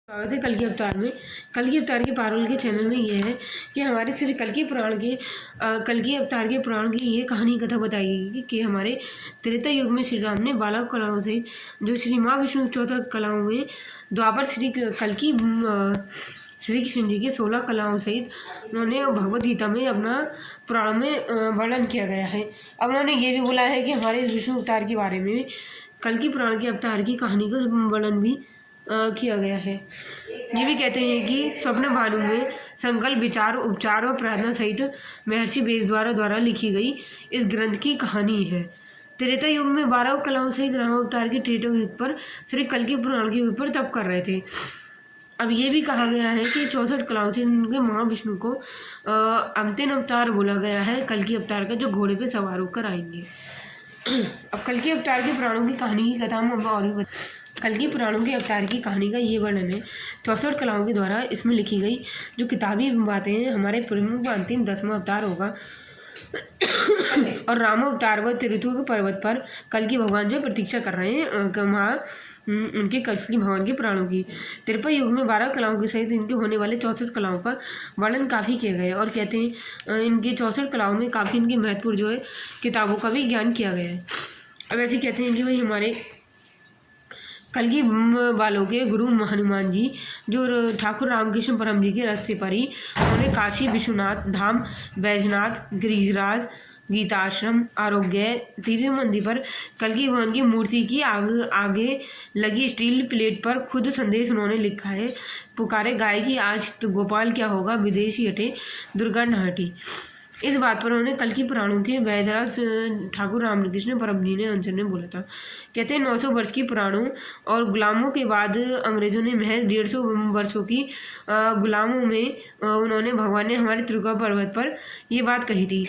स्वागत है कल्कि अवतार में। कल्कि अवतार के पारुल के चैनल में ये है कि हमारे श्री कल्कि कल्कि अवतार के पुराण की ये कहानी कथा बताई गई कि हमारे त्रेता युग में श्री राम ने 12 कलाओं से जो श्री माँ विष्णु 14 कलाओं में द्वापर श्री कल्कि श्री कृष्ण जी के 16 कलाओं सहित उन्होंने भगवत गीता में अपना पुराण में वर्णन किया गया है। अब उन्होंने ये भी बोला है कि हमारे इस विष्णु अवतार के बारे में कल्कि पुराण के अवतार की कहानी का वर्णन भी किया गया है। ये भी कहते हैं कि स्वप्न भानु में संकल्प विचार उपचार और प्रार्थना सहित महर्षि बेसद्वारा द्वारा लिखी गई इस ग्रंथ की कहानी है। त्रेता युग में 12 कलाओं सहित राम अवतार के त्रेता युग पर श्री कल्कि पुराण के युग पर तप कर रहे थे। अब ये भी कहा गया है कि 64 कलाओं से उनके महाविष्णु को अंतिम अवतार बोला गया है कल्कि अवतार का, जो घोड़े पे सवार होकर आएंगे। अब कल्कि अवतार के पुराणों की कहानी की कथा हम और भी कल्कि पुराणों के अवतार की कहानी का ये वर्णन है 64 कलाओं के द्वारा इसमें लिखी गई जो किताबी बातें हैं। हमारे प्रमुख अंतिम 10वां अवतार होगा और राम अवतार व त्रिऋतु के पर्वत पर कल्कि भगवान जो प्रतीक्षा कर रहे हैं वहाँ उनके कल्कि भगवान के पुराणों की। त्रेता युग में 12 कलाओं के सहित इनके होने वाले 64 कलाओं का वर्णन काफ़ी किया गया है और कहते हैं इनके 64 कलाओं में काफ़ी इनकी महत्वपूर्ण जो है किताबों का भी ज्ञान किया गया है। अब ऐसे कहते हैं कि भाई हमारे कल्कि वालों के गुरु हनुमान जी जो ठाकुर रामकृष्ण परम जी के रास्ते पर ही उन्होंने काशी विश्वनाथ धाम बैजनाथ गिरिराज गीताश्रम आरोग्य तीर्थ मंदिर पर कल्कि भगवान की मूर्ति की आगे लगी स्टील प्लेट पर खुद संदेश उन्होंने लिखा है, पुकारे गाय की आज तो गोपाल क्या होगा विदेशी हटे दुर्गा न हटी। इस बात पर उन्होंने कल्कि पुराणों के वैदराज ठाकुर रामकृष्ण परम जी ने अंशर ने बोला था। कहते हैं 900 वर्ष की पुराणों और गुलामों के बाद अंग्रेजों ने महज 150 वर्षों की गुलामों में उन्होंने भगवान ने हमारे त्रिकुटा पर्वत पर ये बात कही थी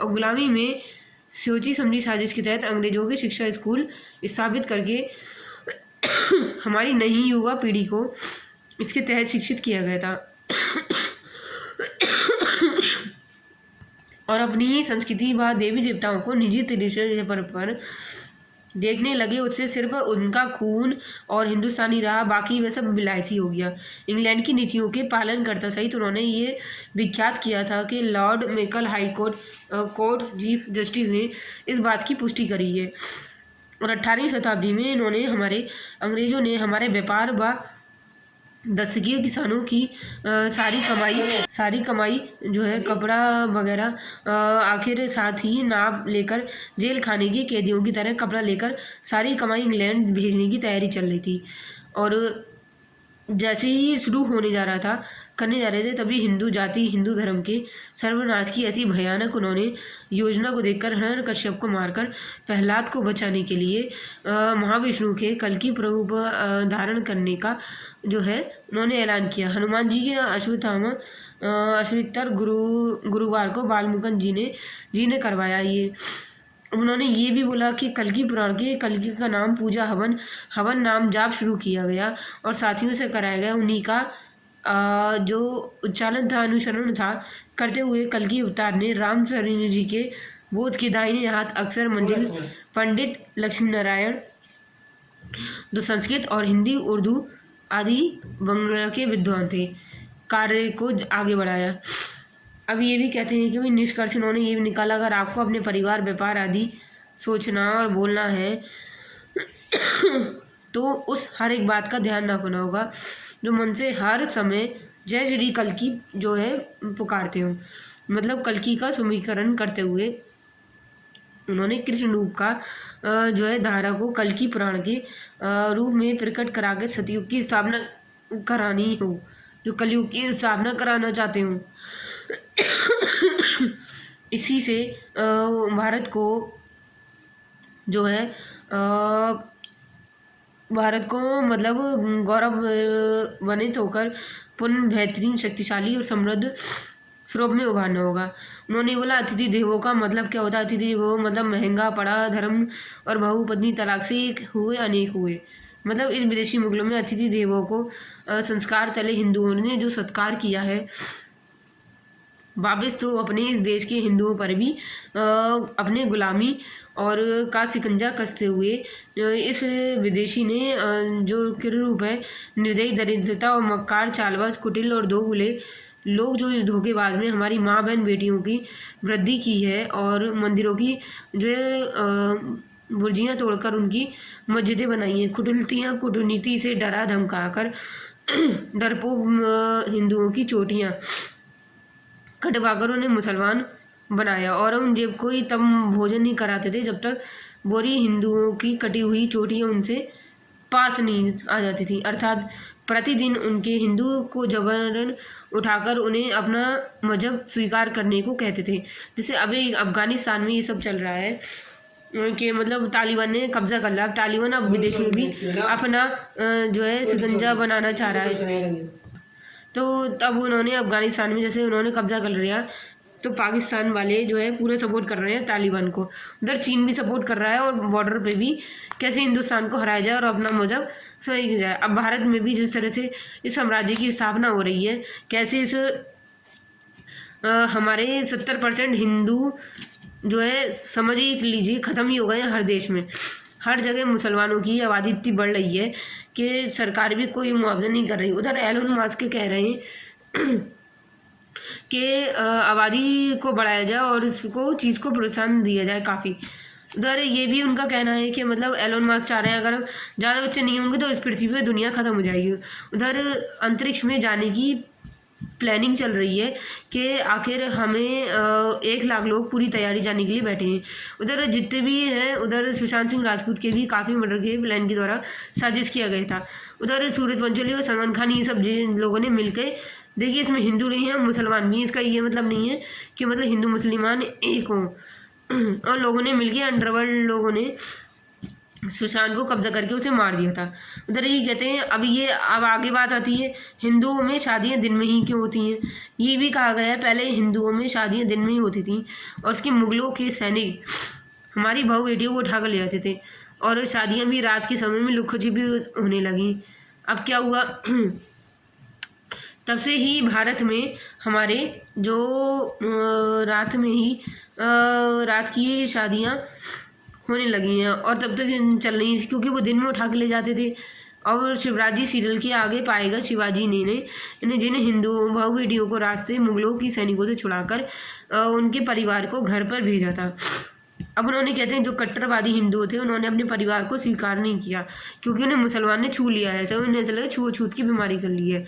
और गुलामी में सोची समझी साजिश के तहत अंग्रेजों के शिक्षा स्कूल स्थापित करके हमारी नई युवा पीढ़ी को इसके तहत शिक्षित किया गया था और अपनी ही संस्कृति व देवी देवताओं को निजी तरीके पर देखने लगे। उससे सिर्फ उनका खून और हिंदुस्तानी रहा, बाकी वह सब विलायती हो गया। इंग्लैंड की नीतियों के पालन करता सहित उन्होंने ये विख्यात किया था कि Lord मेकल high court chief justice ने इस बात की पुष्टि करी है और 18वीं शताब्दी में इन्होंने अंग्रेज़ों ने हमारे व्यापार व दस्तकीय किसानों की सारी कमाई जो है कपड़ा वगैरह आखिर साथ ही नाप लेकर जेल खाने के कैदियों की तरह कपड़ा लेकर सारी कमाई इंग्लैंड भेजने की तैयारी चल रही थी। और जैसे ही शुरू करने जा रहे थे तभी हिंदू जाति हिंदू धर्म के सर्वनाश की ऐसी भयानक उन्होंने योजना को देखकर हिरण्यकश्यप को मारकर प्रहलाद को बचाने के लिए महाविष्णु के कल्कि रूप धारण करने का जो है उन्होंने ऐलान किया। हनुमान जी के अश्वत्थर गुरुवार को बालमुकुंद जी ने करवाया। ये उन्होंने ये भी बोला कि कल्कि पुराण के कल्कि का नाम पूजा हवन नाम जाप शुरू किया गया और साथियों से कराया गया। उन्हीं का जो उच्चारण था अनुसरण था करते हुए कल्कि अवतार ने रामचरण जी के बोझ के दाहिने हाथ अक्षर मंजिल पंडित लक्ष्मी नारायण जो संस्कृत और हिंदी उर्दू आदि बंगला के विद्वान थे कार्य को आगे बढ़ाया। अब ये भी कहते हैं कि भाई निष्कर्ष उन्होंने ये भी निकाला, अगर आपको अपने परिवार व्यापार आदि सोचना और बोलना है तो उस हर एक बात का ध्यान रखना होगा जो मन से हर समय जय श्री कल्कि जो है पुकारते हो। मतलब कल्कि का समीकरण करते हुए उन्होंने कृष्ण रूप का जो है धारा को कल्कि पुराण के रूप में प्रकट करा के सतयुग की स्थापना करानी हो, जो कलयुग की स्थापना कराना चाहते हो। इसी से भारत को जो है भारत को मतलब गौरवान्वित होकर पुनः बेहतरीन शक्तिशाली और समृद्ध स्वरूप में उभारना होगा। उन्होंने बोला अतिथि देवों का मतलब क्या होता है? अतिथि देवो मतलब महंगा पड़ा धर्म और बहुपत्नी तलाक से एक हुए अनेक हुए। मतलब इस विदेशी मुगलों में अतिथि देवों को संस्कार तले हिंदुओं ने जो सत्कार किया है वापिस तो अपने इस देश के हिंदुओं पर भी अपने गुलामी और का शिकंजा कसते हुए इस विदेशी ने जो रूप है निर्दयी दरिद्रता और मक्कार चालबाज कुटिल और दोगले लोग जो इस धोखेबाज में हमारी माँ बहन बेटियों की वृद्धि की है और मंदिरों की जो बुर्जियाँ तोड़कर उनकी मस्जिदें बनाई हैं, कुटिलतियाँ कूटनीति से डरा धमकाकर डरपोक हिंदुओं की चोटियाँ कटवाकर उन्हें मुसलमान बनाया और उन जेब को ही तब भोजन नहीं कराते थे जब तक बोरी हिंदुओं की कटी हुई चोटियाँ उनसे पास नहीं आ जाती थी, अर्थात प्रतिदिन उनके हिंदू को जबरन उठाकर उन्हें अपना मजहब स्वीकार करने को कहते थे। जैसे अभी अफगानिस्तान में ये सब चल रहा है कि मतलब तालिबान ने कब्जा कर लिया। अब तालिबान अब विदेश में भी अपना जो है शिकंजा बनाना चाह रहा है, तो तब उन्होंने अफगानिस्तान में जैसे उन्होंने कब्जा कर लिया तो पाकिस्तान वाले जो है पूरे सपोर्ट कर रहे हैं तालिबान को, उधर चीन भी सपोर्ट कर रहा है और बॉर्डर पे भी कैसे हिंदुस्तान को हराया जाए और अपना मजहब सही किया जाए। अब भारत में भी जिस तरह से इस साम्राज्य की स्थापना हो रही है, कैसे इस हमारे 70% हिंदू जो है समझ ही लीजिए ख़त्म ही हो गए हैं हर देश में, हर जगह मुसलमानों की आबादी इतनी बढ़ रही है कि सरकार भी कोई मुआवजा नहीं कर रही। उधर एलोन मस्क कह रहे हैं कि आबादी को बढ़ाया जाए और इसको चीज़ को प्रोत्साहन दिया जाए काफ़ी। उधर ये भी उनका कहना है कि मतलब एलोन मस्क चाह रहे हैं अगर ज़्यादा बच्चे नहीं होंगे तो इस पृथ्वी पर दुनिया ख़त्म हो जाएगी। उधर अंतरिक्ष में जाने की प्लानिंग चल रही है कि आखिर हमें 1 लाख लोग पूरी तैयारी जाने के लिए बैठे हैं। उधर जितने भी हैं उधर सुशांत सिंह राजपूत के भी काफ़ी मर्डर के प्लान के द्वारा साजिश किया गया था। उधर सूरज पंचोली और सलमान खान ये सब लोगों ने मिलकर देखिए इसमें हिंदू नहीं है मुसलमान भी, इसका ये मतलब नहीं है कि मतलब हिंदू मुसलमान एक हों और लोगों ने मिलकर अंडरवर्ल्ड लोगों ने सुशांत को कब्जा करके उसे मार दिया था। उधर ये कहते हैं अब आगे बात आती है हिंदुओं में शादियां दिन में ही क्यों होती हैं। ये भी कहा गया है पहले हिंदुओं में शादियां दिन में ही होती थी और उसके मुगलों के सैनिक हमारी बहू बेटियों को उठा कर ले जाते थे और शादियां भी रात के समय में लुक्खो छिपी होने लगी। अब क्या हुआ तब से ही भारत में हमारे जो रात में ही रात की शादियाँ होने लगी हैं और तब तक चल रही है क्योंकि वो दिन में उठा के ले जाते थे। और शिवराज सीरियल के आगे पाएगा शिवाजी ने इन्हें जिन्हें हिंदू बहू बेटियों को रास्ते मुगलों की सैनिकों से छुड़ाकर उनके परिवार को घर पर भेजा था। अब उन्होंने कहते हैं जो कट्टरवादी हिंदू थे उन्होंने अपने परिवार को स्वीकार नहीं किया क्योंकि उन्हें मुसलमान ने छू लिया है, ऐसा उन्हें ऐसा लगा छूत की बीमारी कर ली है।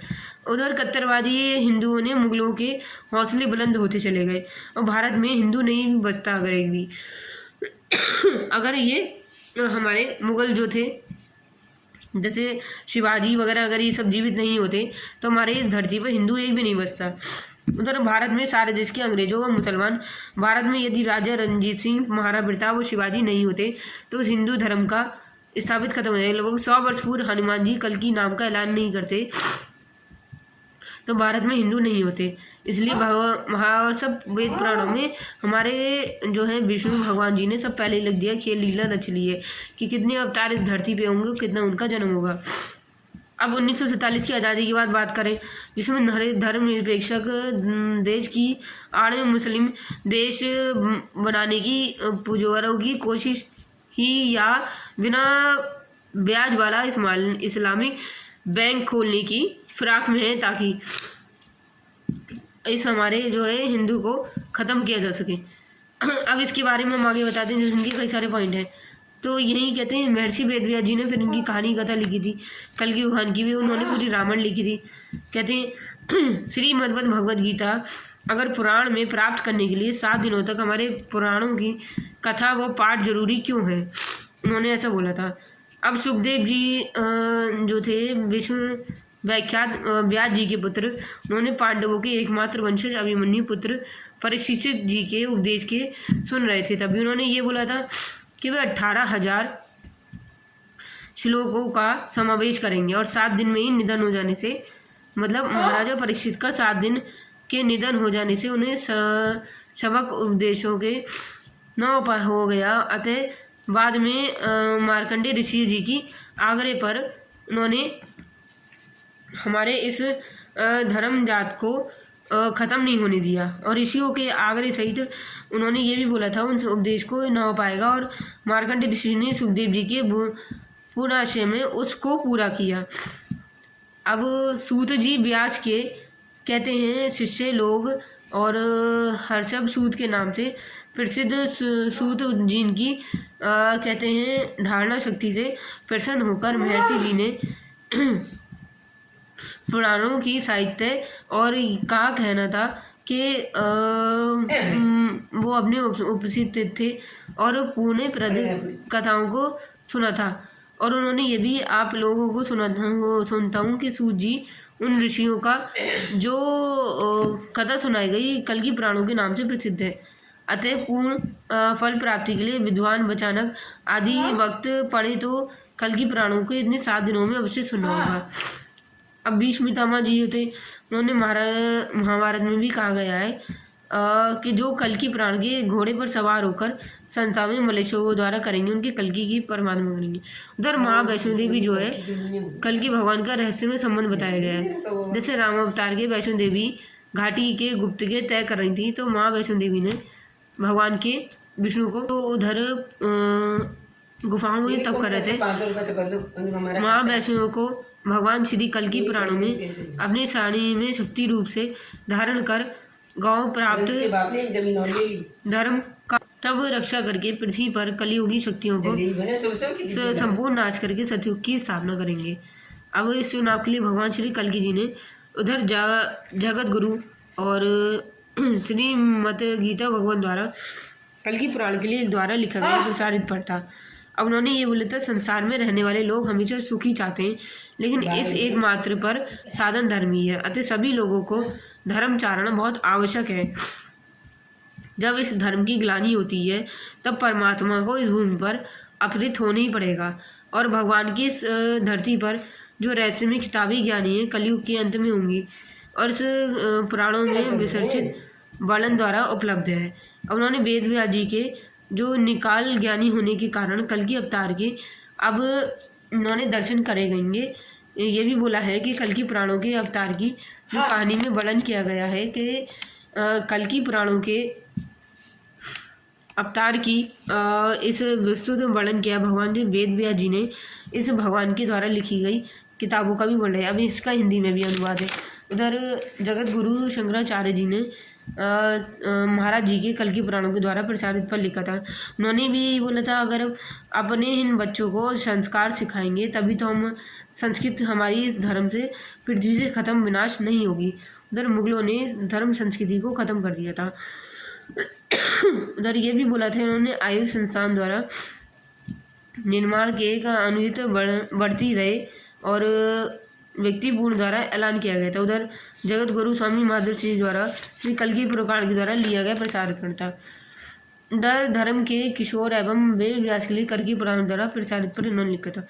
उधर कट्टरवादी हिंदुओं ने मुगलों के हौसले बुलंद होते चले गए और भारत में हिंदू नहीं बचता अगर एक भी अगर ये हमारे मुग़ल जो थे जैसे शिवाजी वगैरह अगर ये सब जीवित नहीं होते तो हमारे इस धरती पर हिंदू एक भी नहीं बचता। उधर भारत में सारे देश के अंग्रेजों व मुसलमान भारत में यदि राजा रणजीत सिंह महाराणा प्रताप व शिवाजी नहीं होते तो उस हिंदू धर्म का स्थापित खत्म हो जाएगा। लगभग 100 वर्ष पूर्व हनुमान जी कल्कि नाम का ऐलान नहीं करते तो भारत में हिंदू नहीं होते। इसलिए सब वेद पुराणों में हमारे जो है विष्णु भगवान जी ने सब पहले ही लिख दिया, खेल लीला रच ली है कि कितने अवतार इस धरती पे होंगे, कितना उनका जन्म होगा। अब 1947 की आज़ादी की बात करें जिसमें धर्मनिरपेक्षक देश की आड़ में मुस्लिम देश बनाने की पुरजोरों की कोशिश ही या बिना ब्याज वाला इस्लामिक बैंक खोलने की फिराक में है ताकि इस हमारे जो है हिंदू को ख़त्म किया जा सके। अब इसके बारे में हम आगे बताते हैं जिसके कई सारे पॉइंट हैं। तो यही कहते हैं महर्षि वेदव्यास जी ने फिर इनकी कहानी कथा लिखी थी, कल्कि भगवान की भी उन्होंने पूरी रामायण लिखी थी। कहते हैं श्रीमद् भगवद गीता अगर पुराण में प्राप्त करने के लिए 7 दिनों तक हमारे पुराणों की कथा व पाठ जरूरी क्यों है, उन्होंने ऐसा बोला था। अब सुखदेव जी जो थे विष्णु व्याख्यात व्यास जी के पुत्र, उन्होंने पांडवों के एकमात्र वंशज अभिमन्यु पुत्र परीक्षित जी के उपदेश के सुन रहे थे। तभी उन्होंने ये बोला था कि वे 18,000 श्लोकों का समावेश करेंगे और 7 दिन में ही निधन हो जाने से मतलब महाराजा परीक्षित का 7 दिन के निधन हो जाने से उन्हें सबक उपदेशों के नाव पर हो गया। अतः बाद में मार्कंडेय ऋषि जी की आग्रह पर उन्होंने हमारे इस धर्म जात को ख़त्म नहीं होने दिया। और ऋषियों के आग्रह सहित उन्होंने ये भी बोला था उन उपदेश को न हो पाएगा, और मार्कंडेय ऋषि ने सुखदेव जी के पूर्णाशय में उसको पूरा किया। अब सूत जी व्यास के कहते हैं शिष्य लोग, और हर्षभ सूत के नाम से प्रसिद्ध सूत जिनकी कहते हैं धारणा शक्ति से प्रसन्न होकर महर्षि जी ने पुराणों की साहित्य और का कहना था कि वो अपने उपस्थित थे और पूर्ण प्रद कथाओं को सुना था। और उन्होंने ये भी आप लोगों को सुनता हूँ कि सूत जी उन ऋषियों का जो कथा सुनाई गई कल की पुराणों के नाम से प्रसिद्ध है। अतः पूर्ण फल प्राप्ति के लिए विद्वान बचानक आदि वक्त पढ़े तो कल की पुराणों को इतने 7 दिनों में अवश्य सुनना होगा। अब भीष्म पितामह जी होते, उन्होंने महाभारत में भी कहा गया है कि जो कल की पुराण के घोड़े पर सवार होकर संसार में मलेच्छों द्वारा करेंगे उनके कल्कि की परमात्मा करेंगे। उधर माँ वैष्णो देवी जो है कल की भगवान का रहस्य में संबंध बताया गया है। जैसे राम अवतार के वैष्णो देवी घाटी के गुप्त के तय कर रही थी, तो माँ वैष्णो देवी ने भगवान के विष्णु को तो उधर गुफाओं में तप कर रहे थे। माँ वैष्णो को भगवान श्री कल की पुराणों में अपने साड़ी में शक्ति रूप से धारण कर गांव प्राप्त धर्म का तब रक्षा करके पृथ्वी पर कलियुगी शक्तियों को संपूर्ण नाश करके सतयुग की स्थापना करेंगे। अब इस चुनाव के लिए भगवान श्री कल्कि जी ने उधर जगत गुरु और श्रीमद गीता भगवान द्वारा कल की पुराण के लिए द्वारा लिखा गया प्रसारित पढ़ता। अब उन्होंने ये बोला था संसार में रहने वाले लोग हमेशा सुखी चाहते हैं, लेकिन इस एकमात्र पर साधन धर्म ही है। अतः सभी लोगों को धर्म चारण बहुत आवश्यक है। जब इस धर्म की ग्लानि होती है तब परमात्मा को इस भूमि पर अवतरित होना ही पड़ेगा, और भगवान की इस धरती पर जो रहस्यमय किताबी ज्ञानी है कलयुग के अंत में होंगी और इस पुराणों में विसर्जित वर्णन द्वारा उपलब्ध है। अब उन्होंने वेद व्यास जी के जो निकाल ज्ञानी होने के कारण कल की अवतार के अब उन्होंने दर्शन करे गएंगे। ये भी बोला है कि कल की पुराणों के अवतार की जो कहानी में वर्णन किया गया है कि कल की पुराणों के अवतार की इस विस्तृत वर्णन किया भगवान जी वेद व्यास जी ने इस भगवान के द्वारा लिखी गई किताबों का भी वर्णन है। अभी इसका हिंदी में भी अनुवाद है। उधर जगत गुरु शंकराचार्य जी ने महाराज जी के कल की पुराणों के द्वारा प्रसारित पर लिखा था। उन्होंने भी बोला था अगर अपने इन बच्चों को संस्कार सिखाएंगे तभी तो हम संस्कृत हमारी इस धर्म से पृथ्वी से ख़त्म विनाश नहीं होगी। उधर मुगलों ने धर्म संस्कृति को ख़त्म कर दिया था। उधर ये भी बोला था उन्होंने आयुष संस्थान द्वारा निर्माण के एक अनुचित बढ़ती रहे और व्यक्तिपूर्ण द्वारा ऐलान किया गया था। उधर जगत गुरु स्वामी महादेव सिंह द्वारा श्री कल्कि पुराण के द्वारा लिया गया प्रसारित था। उधर धर्म के किशोर एवं वेद व्यास के लिए कल्कि पुराण द्वारा प्रसारित पर इन्होंने लिखा था।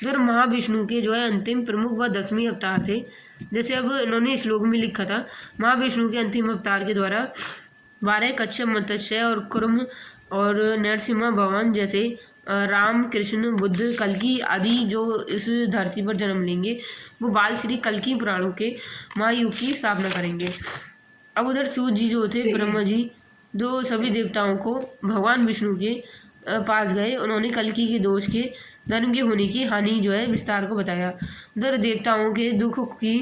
उधर महाविष्णु के जो है अंतिम प्रमुख व 10वें अवतार थे। जैसे अब इन्होंने श्लोक में लिखा था महाविष्णु के अंतिम अवतार के द्वारा 12 कच्छप मत्स्य और कुर्म और नरसिम्हा भगवान जैसे राम कृष्ण बुद्ध कल्कि आदि जो इस धरती पर जन्म लेंगे वो बाल श्री कल्कि पुराणों के महायुग की स्थापना करेंगे। अब उधर सूत जी जो थे ब्रह्मा जी जो सभी देवताओं को भगवान विष्णु के पास गए, उन्होंने कल्कि के दोष के धर्म के होने की हानि जो है विस्तार को बताया। उधर देवताओं के दुख की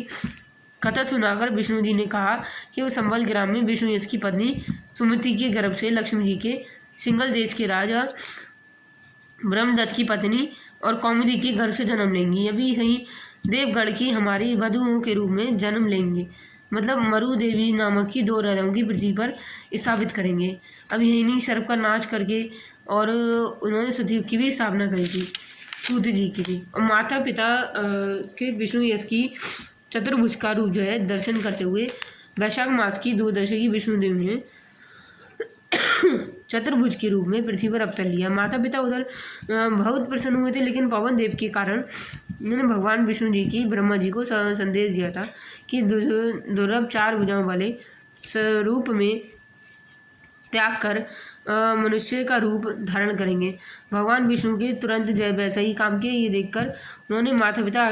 कथा सुनाकर विष्णु जी ने कहा कि वो संबल ग्राम में विष्णु यश की पत्नी सुमति के गर्भ से लक्ष्मी जी के सिंगल देश के राजा ब्रह्मदत्त की पत्नी और कौमुदी के गर्भ से जन्म लेंगी। अभी यही देवगढ़ की हमारी वधुओं के रूप में जन्म लेंगे, मतलब मरु देवी नामक की 2 राजाओं की पृथ्वी पर स्थापित करेंगे। अब यही नहीं सर्प का नाच करके और उन्होंने सतयुग की भी स्थापना करी थी सूत जी की थी। और माता पिता के विष्णु यश की चतुर्भुज का रूप जो है दर्शन करते हुए वैशाख मास की 2 दशा की विष्णु देवी ने चतुर्भुज के रूप में पृथ्वी पर अवतर लिया। माता पिता उधर बहुत प्रसन्न हुए थे, लेकिन पवन देव के कारण उन्होंने भगवान विष्णु जी की ब्रह्मा जी को संदेश दिया था कि दुर्लभ 4 भुजाओं वाले स्वरूप में त्याग कर मनुष्य का रूप धारण करेंगे। भगवान विष्णु के तुरंत जय वैसा ही काम किया। ये देखकर उन्होंने माता पिता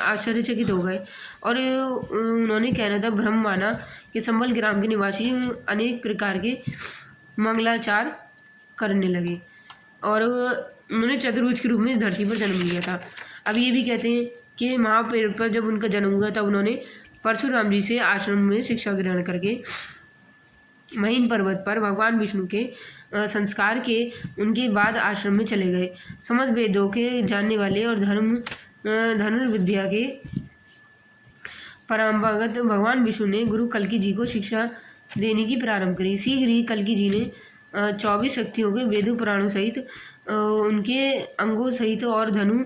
आश्चर्यचकित हो गए और उन्होंने कहना था भ्रम माना कि संबल ग्राम के निवासी अनेक प्रकार के मंगलाचार करने लगे और उन्होंने चतुर्भुज के रूप में इस धरती पर जन्म लिया था। अब ये भी कहते हैं कि महापेड़ पर जब उनका जन्म हुआ तब उन्होंने परशुराम जी से आश्रम में शिक्षा ग्रहण करके महीन पर्वत पर भगवान विष्णु के संस्कार के उनके बाद आश्रम में चले गए। समस्त वेदों के जानने वाले और धनुर्विद्या के परंपरागत भगवान विष्णु ने गुरु कल्कि जी को शिक्षा देने की प्रारंभ करी। शीघ्र ही कल्कि जी ने 24 शक्तियों के वेदों पुराणों सहित उनके अंगों सहित और धनु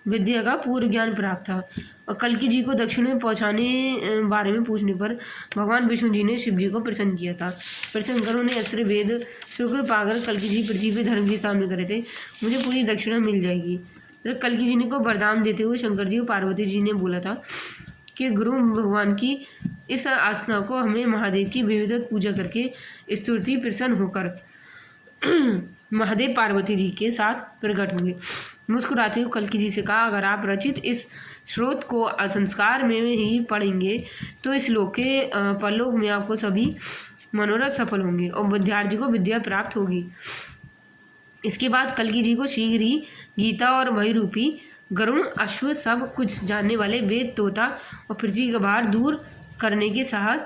विद्या का पूर्व ज्ञान प्राप्त था। और कल्कि जी को दक्षिण में पहुंचाने बारे में पूछने पर भगवान विष्णु जी ने शिव जी को प्रसन्न किया था। प्रसन्न कर उन्हें अस्त्र वेद शुक्र पाकर कल्कि जी पृथ्वी पे धर्म की स्थापना करे थे। मुझे पूरी दक्षिणा मिल जाएगी। फिर कल्कि जी ने को वरदान देते हुए शंकर जी और पार्वती जी ने बोला था कि गुरु भगवान की इस आस्था को हमें महादेव की विधिवत पूजा करके स्तुति प्रसन्न होकर महादेव पार्वती जी के साथ प्रकट हुए। मुस्कुराते हुए कल्कि जी से कहा अगर आप रचित इस स्रोत को संस्कार में ही पढ़ेंगे तो इस लोक के परलोक में आपको सभी मनोरथ सफल होंगे और विद्यार्थी को विद्या प्राप्त होगी। इसके बाद कल्कि जी को शीघ्र ही गीता और वही रूपी गरुण अश्व सब कुछ जानने वाले वेद तोता और पृथ्वी का भार दूर करने के साथ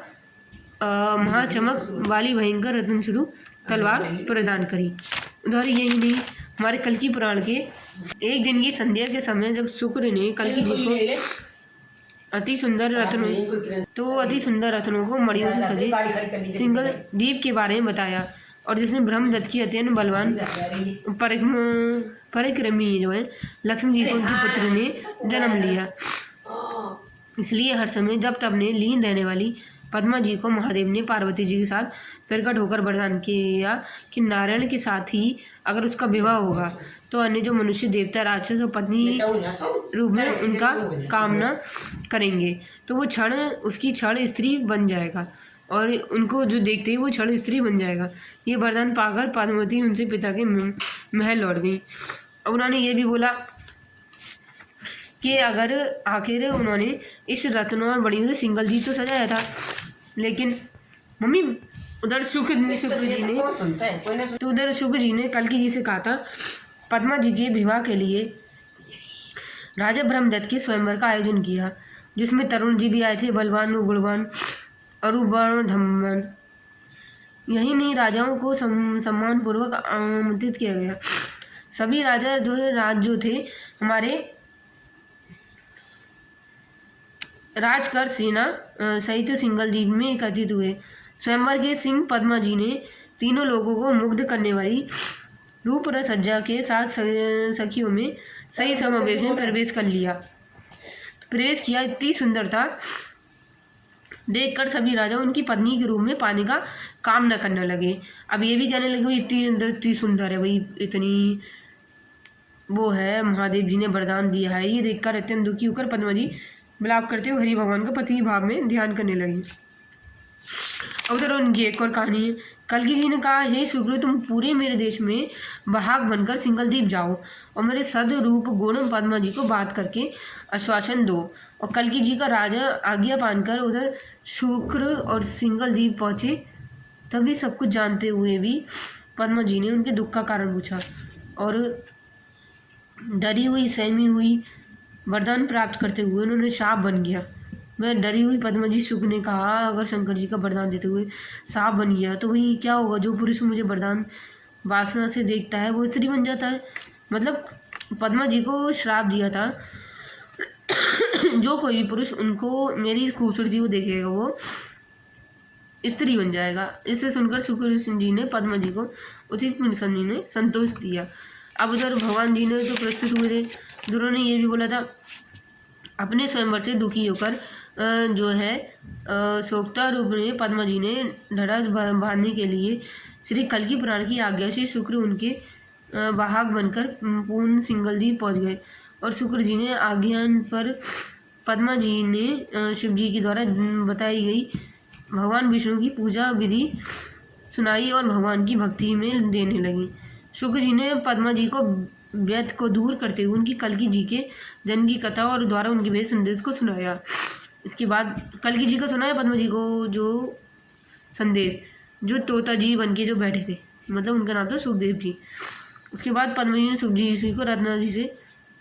महाचमक वाली भयंकर रत्न शुरू तलवार प्रदान करी। उधर यही नहीं, हमारे कल्कि पुराण के एक दिन की संध्या के समय जब शुक्र ने कल्कि जी को अति सुंदर रत्नों को मणियों से सजे सिंगल द्वीप के बारे में बताया और जिसने ब्रह्मदत्त की अत्यंत बलवान परिक्रमी जो है लक्ष्मी जी को उनके पुत्र ने जन्म लिया। इसलिए हर समय जब तब ने लीन रहने वाली पद्मा जी को महादेव ने पार्वती जी के साथ प्रकट होकर वरदान किया कि नारायण के साथ ही अगर उसका विवाह होगा तो अन्य जो मनुष्य देवता राक्षस और पत्नी रूप में उनका कामना करेंगे तो वो उसकी क्षण स्त्री बन जाएगा और उनको जो देखते ही वो क्षण स्त्री बन जाएगा। ये वरदान पाकर पार्वती उनसे पिता के महल लौट गई। और उन्होंने ये भी बोला कि अगर आखिर उन्होंने इस रत्नों और बड़ियों से सिंगल जी तो सजाया था, लेकिन मम्मी उधर शुक्र जी ने कल्कि जी से कहा था पद्मा जी के विवाह के लिए राजा ब्रह्मदत्त के स्वयंवर का आयोजन किया जिसमें तरुण जी भी आए थे, बलवान गुणवान अरुबान धम्मन। यही नहीं, राजाओं को सम्मान पूर्वक आमंत्रित किया गया। सभी राजा जो थे हमारे राजकर सेना सहित सिंगल द्वीप में एकत्रित हुए। स्वयंवर के सिंह पद्मा जी ने तीनों लोगों को मुग्ध करने वाली रूप सज्जा के साथ सखियों में सही समावेश में प्रवेश किया। इतनी सुंदरता देखकर सभी राजा उनकी पत्नी के रूप में पाने का काम न करने लगे। अब ये भी कहने लगे भाई इतनी सुंदर है, भाई इतनी वो है, महादेव जी ने वरदान दिया है। ये देखकर अत्यंत दुखी होकर पद्मा जी विलाप करते हुए हरि भगवान का पति भाव में ध्यान करने लगी। उधर उनकी एक और कहानी है। कल्कि जी ने कहा हे शुक्र तुम पूरे मेरे देश में बहाक बनकर सिंगल द्वीप जाओ और मेरे सद रूप गुण पद्मा जी को बात करके आश्वासन दो। और कल्कि जी का राजा आज्ञा पाकर उधर शुक्र और सिंगल द्वीप पहुँचे। तभी सब कुछ जानते हुए भी पद्मा जी ने उनके दुख का कारण पूछा और डरी हुई सहमी हुई वरदान प्राप्त करते हुए उन्होंने शाप बन गया। वह डरी हुई पद्मा जी शुक्र ने कहा अगर शंकर जी का वरदान देते हुए साप बन गया तो वही क्या होगा, जो पुरुष मुझे वरदान वासना से देखता है वो स्त्री बन जाता है। मतलब पद्मा जी को श्राप दिया था जो कोई भी पुरुष उनको मेरी खूबसूरती को देखेगा वो स्त्री बन जाएगा। इसे सुनकर शुक्र जी ने पद्मा जी को उचित मुनि ने संतोष दिया। अब उधर भगवान जी ने जो प्रस्तुत हुए थे दोनों ने ये भी बोला था अपने स्वयंवर से दुखी होकर जो है सोक्ता रूप में पद्मा जी ने ढाढ़स बांधने के लिए श्री कल्कि पुराण की आज्ञा से शुक्र उनके वाहक बनकर पूर्ण सिंगल द्वीप पहुँच गए। और शुक्र जी ने आज्ञान पर पद्मा जी ने शिव जी के द्वारा बताई गई भगवान विष्णु की पूजा विधि सुनाई और भगवान की भक्ति में देने लगी। शुक्र जी ने पद्मा जी को व्यर्थ को दूर करते हुए उनकी कल्की जी के जन्म की कथा और द्वारा उनके भेद संदेश को सुनाया। इसके बाद कल्की जी का सुनाया पद्मा जी को जो संदेश, जो तोता जी बन के जो बैठे थे, मतलब उनका नाम था सुखदेव जी। उसके बाद पद्मा जी ने सुखदेव जी को रत्ना जी से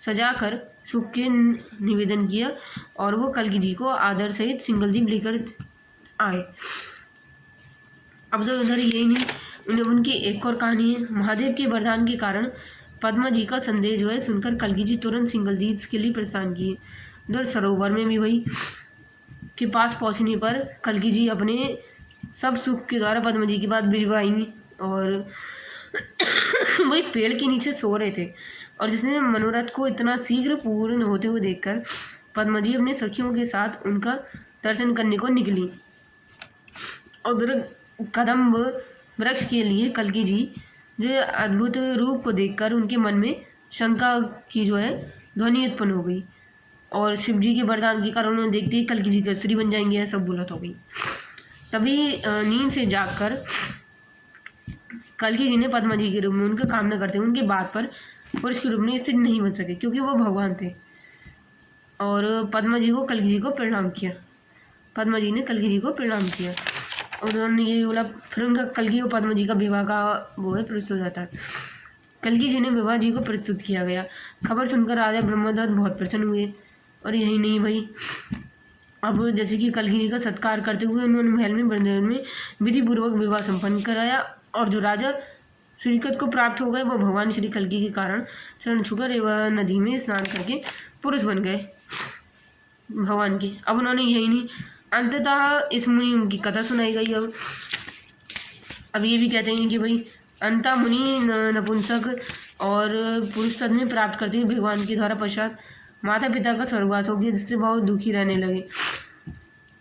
सजा कर सुख के निवेदन किया और वो कल्की जी को आदर सहित सिंगलदीप लेकर आए। अब तो उधर यही नहीं, उनकी एक और कहानी है। महादेव के वरदान के कारण पद्मा जी का संदेश जो है सुनकर कल्की जी तुरंत सिंगलदीप के लिए प्रस्थान किए। उधर सरोवर में भी वही के पास पहुंचने पर कल्की जी अपने सब सुख के द्वारा पद्मा जी की बात भिजवाई और वही पेड़ के नीचे सो रहे थे और जिसने मनोरथ को इतना शीघ्र पूर्ण होते हुए देखकर पद्मा जी अपने सखियों के साथ उनका दर्शन करने को निकली। उधर कदम्ब वृक्ष के लिए कल्की जी जो अद्भुत रूप को देखकर उनके मन में शंका की जो है ध्वनि उत्पन्न हो गई और शिव जी के वरदान के कारण उन्होंने देखते ही कल्की जी का स्त्री बन जाएंगे सब बोला तो गई। तभी नींद से जागकर कल्की जी ने पद्मा जी के रूप में उनका कामना करते हुए उनकी बात पर पुरुष के रूप में स्त्री नहीं बन सके क्योंकि वो भगवान थे और पद्मा जी को कल्की जी को प्रणाम किया। पद्मा जी ने कल्की जी को प्रणाम किया और उन्होंने ये भी बोला। फिर उनका कल्की और पद्मा जी का विवाह का वो है प्रस्तुत जाता है। कल्की जी ने विवाह जी को प्रस्तुत किया गया। खबर सुनकर राजा ब्रह्मदत्त बहुत प्रसन्न हुए और यही नहीं भाई, अब जैसे कि कल्की जी का सत्कार करते हुए उन्होंने महल में वृंदावन में विधिपूर्वक विवाह संपन्न कराया और जो राजा श्रीकृत को प्राप्त हो गए वो भगवान श्री कल्की के कारण शरण छूकर एवं नदी में स्नान करके पुरुष बन गए भगवान के। अब उन्होंने यही नहीं, अंततः इस मुनि की कथा सुनाई गई। अब ये भी कहते हैं कि भाई अंता मुनि नपुंसक और पुरुष सद में प्राप्त करते हुए भगवान के द्वारा पश्चात माता पिता का स्वर्गवास हो गया जिससे बहुत दुखी रहने लगे।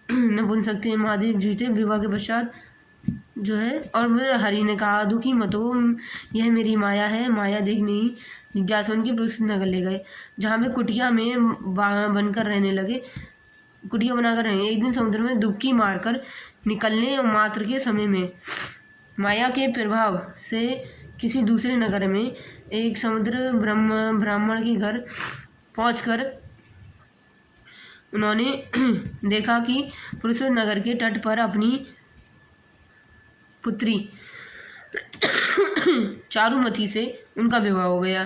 नपुंसक थे, महादेव जी थे विवाह के पश्चात जो है, और हरि ने कहा दुखी मत हो, यह मेरी माया है, माया देखने ही जिज्ञासा उनके पुरुष नगर ले गए जहाँ पे कुटिया में बनकर रहने लगे, कुटिया बनाकर रहेंगे। एक दिन समुद्र में डुबकी मारकर निकलने और मात्र के समय में माया के प्रभाव से किसी दूसरे नगर में एक समुद्र ब्राह्मण के घर पहुंचकर उन्होंने देखा कि पुरुष नगर के तट पर अपनी पुत्री चारुमती से उनका विवाह हो गया।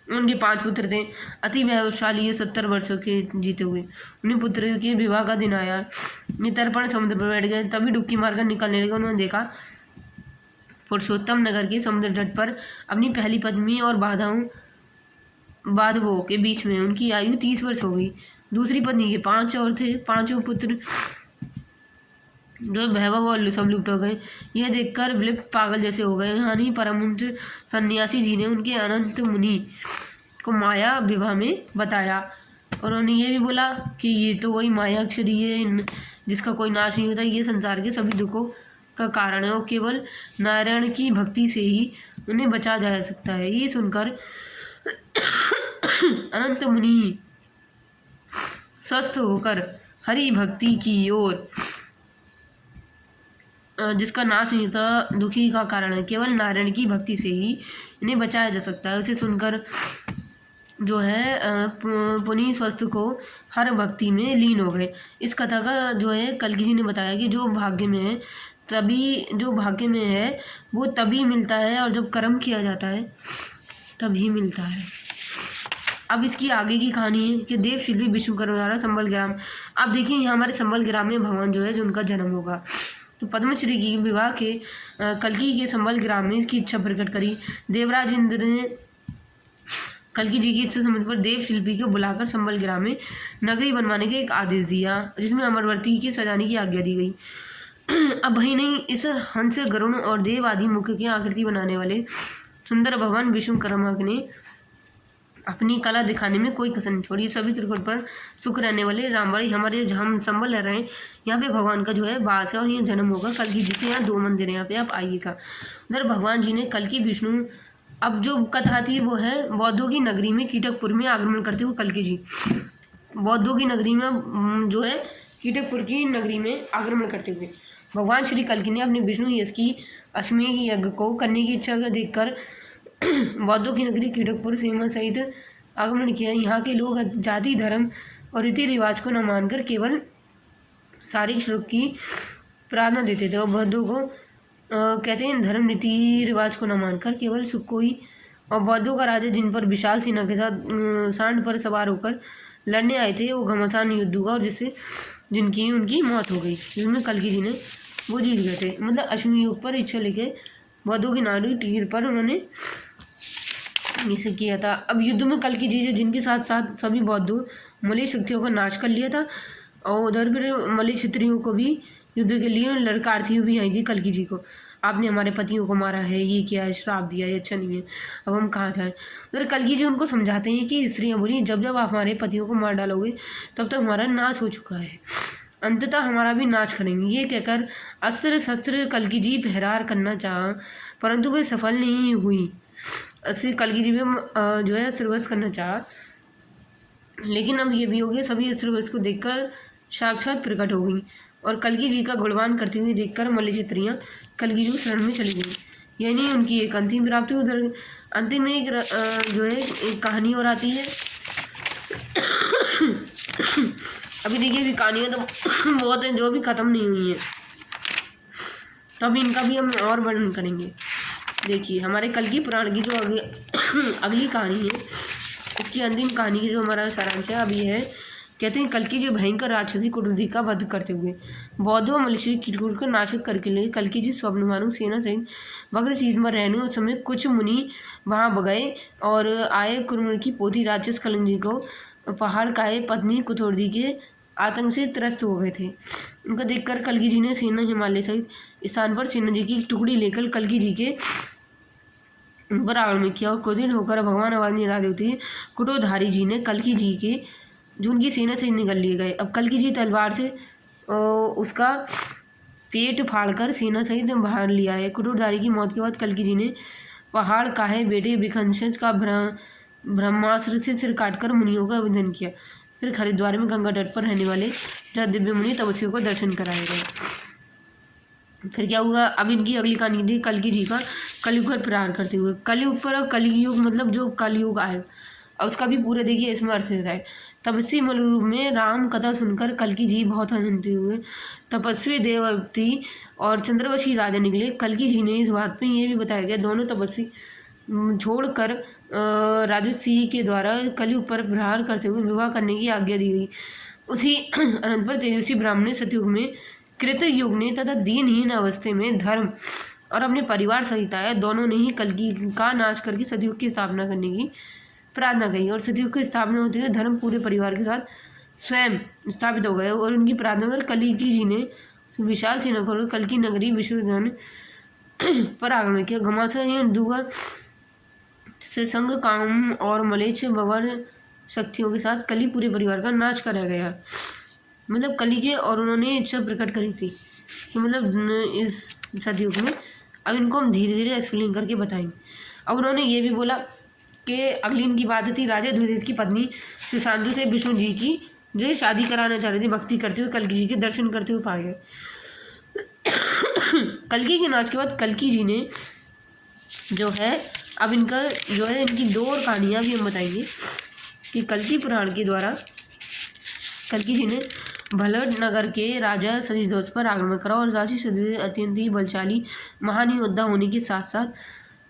उनके 5 पुत्र थे। अति वैभवशाली 70 वर्षों के जीते हुए उन्हें पुत्र के विवाह का दिन आया। नितर्पण समुद्र पर बैठ गए, तभी डुबकी मारकर निकलने लगे। उन्होंने देखा पुरुषोत्तम नगर के समुद्र तट पर अपनी पहली पत्नी और बाधवों के बीच में उनकी आयु 30 वर्ष हो गई। दूसरी पत्नी के 5 और थे। 5 पुत्र जो वैभव और सब लुप्त हो गए। यह देखकर विलिप्त पागल जैसे हो गए। हानि परमहंस सन्यासी जी ने उनके अनंत मुनि को माया विवाह में बताया और उन्होंने ये भी बोला कि ये तो वही माया अक्षरी है जिसका कोई नाश नहीं होता, ये संसार के सभी दुखों का कारण है और केवल नारायण की भक्ति से ही उन्हें बचा जा सकता है। ये सुनकर अनंत मुनि स्वस्थ होकर हरि भक्ति की ओर, जिसका नाश नहीं होता, दुखी का कारण है, केवल नारायण की भक्ति से ही इन्हें बचाया जा सकता है। उसे सुनकर जो है पुनि स्वस्थ को हर भक्ति में लीन हो गए। इस कथा का जो है कल्की जी ने बताया कि जो भाग्य में है वो तभी मिलता है और जब कर्म किया जाता है तभी मिलता है। अब इसकी आगे की कहानी है कि देव शिल्पी विश्वकर्मा द्वारा संबल ग्राम। अब देखिए यहाँ हमारे संबल ग्राम में भगवान जो है जो उनका जन्म होगा, तो पद्मश्री की विवाह के कल्की के संबल ग्राम में इसकी इच्छा प्रकट करी। देवराज इंद्र ने कल्की जी की इच्छा समझ पर देव शिल्पी को बुलाकर संबल ग्राम में नगरी बनवाने का एक आदेश दिया जिसमें अमरवर्ती के सजाने की आज्ञा दी गई। अब वही नहीं, इस हंस गरुण और देव आदि मुख की आकृति बनाने वाले सुंदर भगवान विश्वकर्मा ने अपनी कला दिखाने में कोई कसर नहीं छोड़ी। सभी त्रिकुट पर सुख रहने वाले रामबाड़ी हमारे हम संबल रह रहे हैं, यहाँ पे भगवान का जो है वास है और ये जन्म होगा। कल्की जी के यहाँ 2 मंदिर हैं, यहाँ पे आप आइएगा। उधर भगवान जी ने कल्की विष्णु, अब जो कथा थी वो है बौद्धों की नगरी में कीटकपुर में आगमन करते हुए कल्की जी बौद्धों की नगरी में जो है कीटकपुर की नगरी में आगमन करते हुए भगवान श्री कल्कि ने अपने विष्णु यश की अश्वमेघ यज्ञ को करने की इच्छा को देखकर बौद्धों की नगरी कीड़कपुर सीमा सहित आगमन किया। यहाँ के लोग जाति धर्म और रीति रिवाज को न मानकर केवल शारीरिक सुख की प्रार्थना देते थे और बौद्धों को कहते हैं धर्म रीति रिवाज को न मानकर केवल सुख को ही। और बौद्धों का राजा जिन पर विशाल सेना के साथ सांड पर सवार होकर लड़ने आए थे वो घमासान युद्ध हुआ और जिससे उनकी मौत हो गई, जिसमें कल्कि जी ने वो जीत गए थे। मतलब अश्विनी युग पर इच्छा लेके बौद्धों की नाड़ी तीर पर उन्होंने इसे किया था। अब युद्ध में कल्कि जी जिनके साथ साथ सभी बौद्धों मलय शक्तियों का नाश कर लिया था और उधर फिर मलय क्षत्रियों को भी युद्ध के लिए लड़कार्थियों भी आई थी कल्कि जी को, आपने हमारे पतियों को मारा है, ये किया है, श्राप दिया है, अच्छा नहीं है, अब हम कहाँ जाएं। उधर कल्कि जी उनको समझाते हैं कि स्त्रियाँ बोली जब जब आप हमारे पतियों को मार डालोगे तब तक हमारा नाश हो चुका है, अंततः हमारा भी नाश करेंगे। ये कहकर अस्त्र शस्त्र कल्कि जी फहरार करना चाहा परंतु वे सफल नहीं हुई। कल्कि जी भी जो है अस्त्रवश करना चाहा, लेकिन अब ये भी हो गया सभी अस्त्रवश को देखकर साक्षात प्रकट हो गई और कल्कि जी का गुणगान करते हुए देखकर मलय क्षत्रियाँ कल्कि जी शरण में चली गई। यानी उनकी एक अंतिम प्राप्ति। उधर अंतिम में एक जो है एक कहानी और आती है। अभी देखिए अभी कहानियाँ तो बहुत हैं जो भी ख़त्म नहीं हुई हैं, तो अभी इनका भी हम और वर्णन करेंगे। देखिए हमारे कल्कि पुराण की जो अगली कहानी है उसकी अंतिम कहानी की जो हमारा सारांश है अभी है। कहते हैं कल्कि जी भयंकर राक्षसी कुटुंबी का वध करते हुए बौद्धों मलय कीटकुट को नाशक करके लिए कल्कि जी स्वप्नवानु सेना सहित वक्र तीर्थ में रहने उस समय कुछ मुनि वहाँ गए और आए। कुरुमन की पोती राक्षस कलिंग जी को पहाड़ काए पत्नी कुथोरदी के आतंक से त्रस्त हो गए थे। उनको देखकर कल्कि जी ने सेना हिमालय सहित स्थान पर सेना जी की टुकड़ी लेकर कल्कि जी के पर आगमन किया और क्रोधित होकर भगवान अवानी राजवती कुटोधारी जी ने कल्कि जी के जो उनकी सेना से निकल लिए गए। अब कल्कि जी तलवार से उसका पेट फाड़कर सेना सहित बाहर लिया है। कुटोधारी की मौत के बाद कल्कि जी ने पहाड़ काहे बेटे विखंसज का ब्रह्मास्त्र से सिर काटकर मुनियों का वंदन किया। फिर हरिद्वार में गंगा तट पर रहने वाले दिव्य मुनि तपस्वियों को दर्शन कराए गए। फिर क्या हुआ, अब इनकी अगली कहानी थी कल्कि जी का कलयुग पर प्रहार करते हुए। कलयुग पर कलयुग मतलब जो कलयुग आए अब उसका भी पूरा देखिए इसमें अर्थ देता है। तपस्वी मलरूप में राम कथा सुनकर कल्कि जी बहुत आनंदित हुए। तपस्वी देवती और चंद्रवशी राजा निकले। कल्कि जी ने इस बात में ये भी बताया गया दोनों तपस्वी छोड़कर राजसी के द्वारा कलयुग पर प्रहार करते हुए विवाह करने की आज्ञा दी गई। उसी अनंत पर तेजस्वी ब्राह्मण ने सतयुग में कृत युग ने तथा दीनहीन अवस्थे में धर्म और अपने परिवार सहित आया। दोनों ने ही कल्कि का नाश करके सतयुग की स्थापना करने की प्रार्थना करी और सतयुग की स्थापना होते हुए धर्म पूरे परिवार के साथ स्वयं स्थापित हो गए। और उनकी प्रार्थना कर कल्कि जी ने विशाल सेना को कल्कि नगरी विश्वधन पर आगमन किया। घमासान दुआ से संग काम और मलेच्छ बवर शक्तियों के साथ कली पूरे परिवार का नाश करा गया। मतलब कली के और उन्होंने इच्छा प्रकट करी थी कि मतलब इस सतयुग में। अब इनको हम धीरे धीरे एक्सप्लेन करके बताएंगे। अब उन्होंने ये भी बोला कि अगली इनकी बात थी राजा द्विदेश की पत्नी सुशांतु से विष्णु जी की जो है शादी कराना चाह रहे थे। भक्ति करते हुए कल्कि जी के दर्शन करते हुए पाए गए। कल्कि के नाच के बाद कल्कि जी ने जो है अब इनका जो है इनकी दो और कहानियाँ भी हम बताएंगे कि कल्कि पुराण के द्वारा कल्कि जी ने भलड नगर के राजा सचिद्वत्स पर आक्रमण करा और राजा सचिद्वत्स अत्यंत ही बलशाली महान योद्धा होने के साथ साथ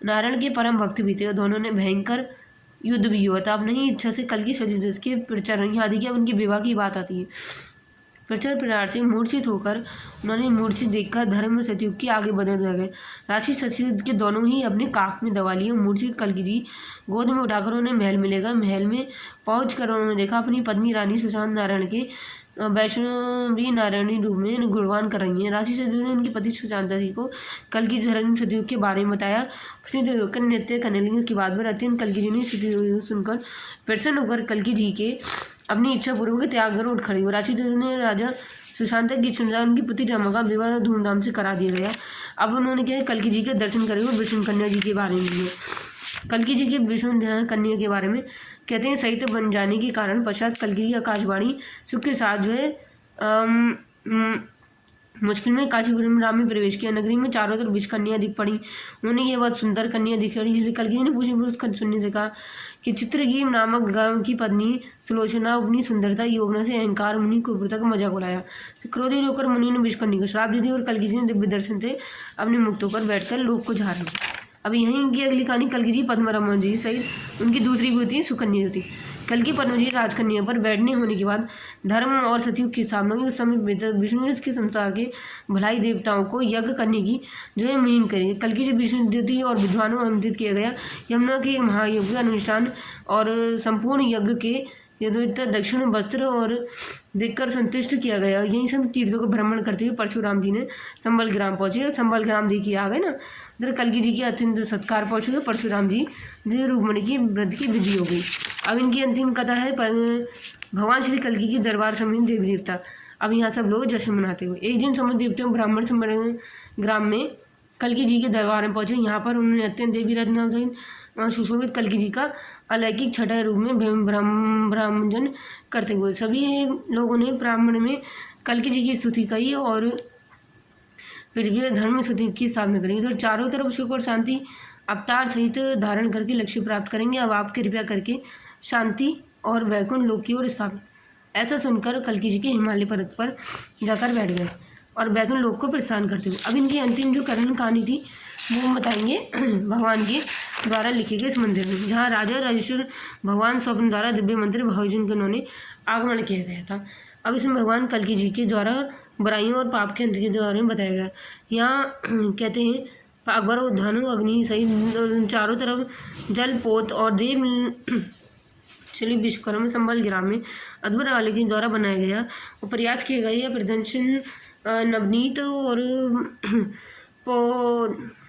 नारायण के परम भक्त भी थे। दोनों ने भयंकर युद्ध भी हुआ था। अपनी ही इच्छा से कल्कि सचिद्वत्स के प्रचार यहाँ देखिए अब उनके विवाह की बात आती है। प्रचार प्रचार से मूर्छित होकर उन्होंने मूर्छित देखकर धर्म सतयुग की आगे बढ़ने लगे। राशि सचिद के दोनों ही अपने काख में दबा लिए। मूर्छित कल्कि जी गोद में उठाकर उन्हें महल में ले गए। महल में पहुँच कर उन्होंने देखा अपनी पत्नी रानी सुशांत नारायण के वैष्णवी नारायणी रूप में गुणगान कर रही हैं। राशि सचिद ने उनकी पति सुशांता जी को कल्कि धर्म सतयुग के बारे में बताया। प्रसिद्ध नृत्य करने लगी। उसके बाद में अत्यंत कल्कि जी ने सतयुग सुनकर प्रसन्न होकर कल्कि जी के अपनी इच्छा पूर्वक त्याग कर उठ खड़ी हुई। राशि ने राजा सुशांता की इच्छा उनकी पुत्री रमा का विवाह धूमधाम से करा दिया गया। अब उन्होंने क्या कल्कि जी के दर्शन करे और विष्णु कन्या जी के बारे में कल्कि जी के विष्णु कन्या के बारे में कहते हैं सहित बन जाने के कारण पश्चात कल्कि की आकाशवाणी सुख के साथ जो है मुश्किल में कांचीपुरम राम में प्रवेश किया। नगरी में चारों तरफ विष कन्या दिख पड़ी। उन्हें ये बहुत सुंदर कन्या दिख रही, इसलिए कल्कि जी ने पूछे पुरुष सुनने से कहा कि चित्रगी नामक गांव की पत्नी सुलोचना अपनी सुंदरता यौवना से अहंकार मुनि क्रूरता का मजाक उड़ाया। क्रोधित होकर मुनि ने विष कन्या को श्राप दे दी और कल्कि जी ने दिव्य दर्शन से अपने मुक्त होकर बैठकर लोक को झाड़ लिया। अब यहीं की अगली कहानी कल्कि जी पद्मरामा जी सहित उनकी दूसरी बेटी सुकन्या थी। कल्कि पद्मजी राजकन्या पर बैठने होने के बाद धर्म और सतयुग की स्थापना हुई। उस समय विष्णु के संसार के भलाई देवताओं को यज्ञ करने की जो है मुहिम करी। कल्कि जी विष्णु देवती और विद्वानों आमंत्रित किया गया। यमुना के महायज्ञ का अनुष्ठान और संपूर्ण यज्ञ के दक्षिण वस्त्र और देखकर संतुष्ट किया गया। यहीं सब तीर्थों का भ्रमण करते हुए परशुराम जी ने संबल ग्राम पहुंचे और संबल ग्राम देखिए आ गए ना, उधर कल्कि जी के अत्यंत सत्कार पहुंचे। परशुराम जी रूपमणि की वृद्धि की विधि हो गई। अब इनकी अंतिम कथा है भगवान श्री कल्कि की दरबार समित देवी देवता। अब यहाँ सब लोग जश्न मनाते हुए एक दिन समस्त देवताओं ब्राह्मण संबल ग्राम में कल्कि जी के दरबार में पहुंचे। यहाँ पर उन्होंने अत्यंत देवी रत्न सुशोभित कल्कि जी का अलौकिक छठा रूप में ब्राह्मण करते हुए सभी लोगों ने ब्राह्मण में कल्कि जी की स्तुति कही और पृथ्वी धर्म स्तुति की स्थापना करेंगे। तो चारों तरफ सुख और शांति अवतार सहित धारण करके लक्ष्य प्राप्त करेंगे। अब आप कृपया करके शांति और वैकुंठ लोक की ओर स्थापना। ऐसा सुनकर कल्कि जी के हिमालय पर्वत पर जाकर बैठ गए और वैकुंठ लोक को प्रस्थान करते हुए। अब इनकी अंतिम जो कर्ण कहानी थी वो हम बताएंगे भगवान के द्वारा लिखे गए इस मंदिर में, जहाँ राजा राजेश्वर भगवान स्वप्न द्वारा दिव्य मंदिर भविजन के उन्होंने आगमन किया गया था। अब इसमें भगवान कल्कि जी के द्वारा बुराइयों और पाप के अंत के बारे में बताया गया। यहाँ कहते हैं अकबर और धनु अग्नि सहित चारों तरफ जल पोत और देव चली विश्वकर्मा संबल ग्राम में अद्भुत आले के द्वारा बनाया गया और प्रयास किए गए या प्रदर्शन नवनीत और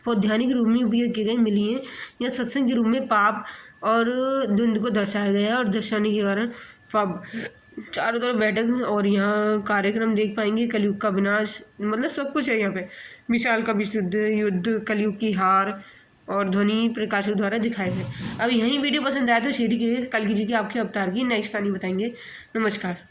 पौध्यानिक रूप में उपयोग किए गए मिली हैं। या सत्संग के रूप में पाप और द्वंद्व को दर्शाया गया है और दर्शाने के कारण पाप चारों तरफ बैठक और यहाँ कार्यक्रम देख पाएंगे। कलयुग का विनाश मतलब सब कुछ है यहाँ पे। विशाल का विशुद्ध युद्ध, कलयुग की हार और ध्वनि प्रकाशों द्वारा दिखाए गए। अब यही वीडियो पसंद आया तो शेयर कीजिए। कल्कि जी के आपके अवतार की नेक्स्ट कहानी बताएंगे। नमस्कार।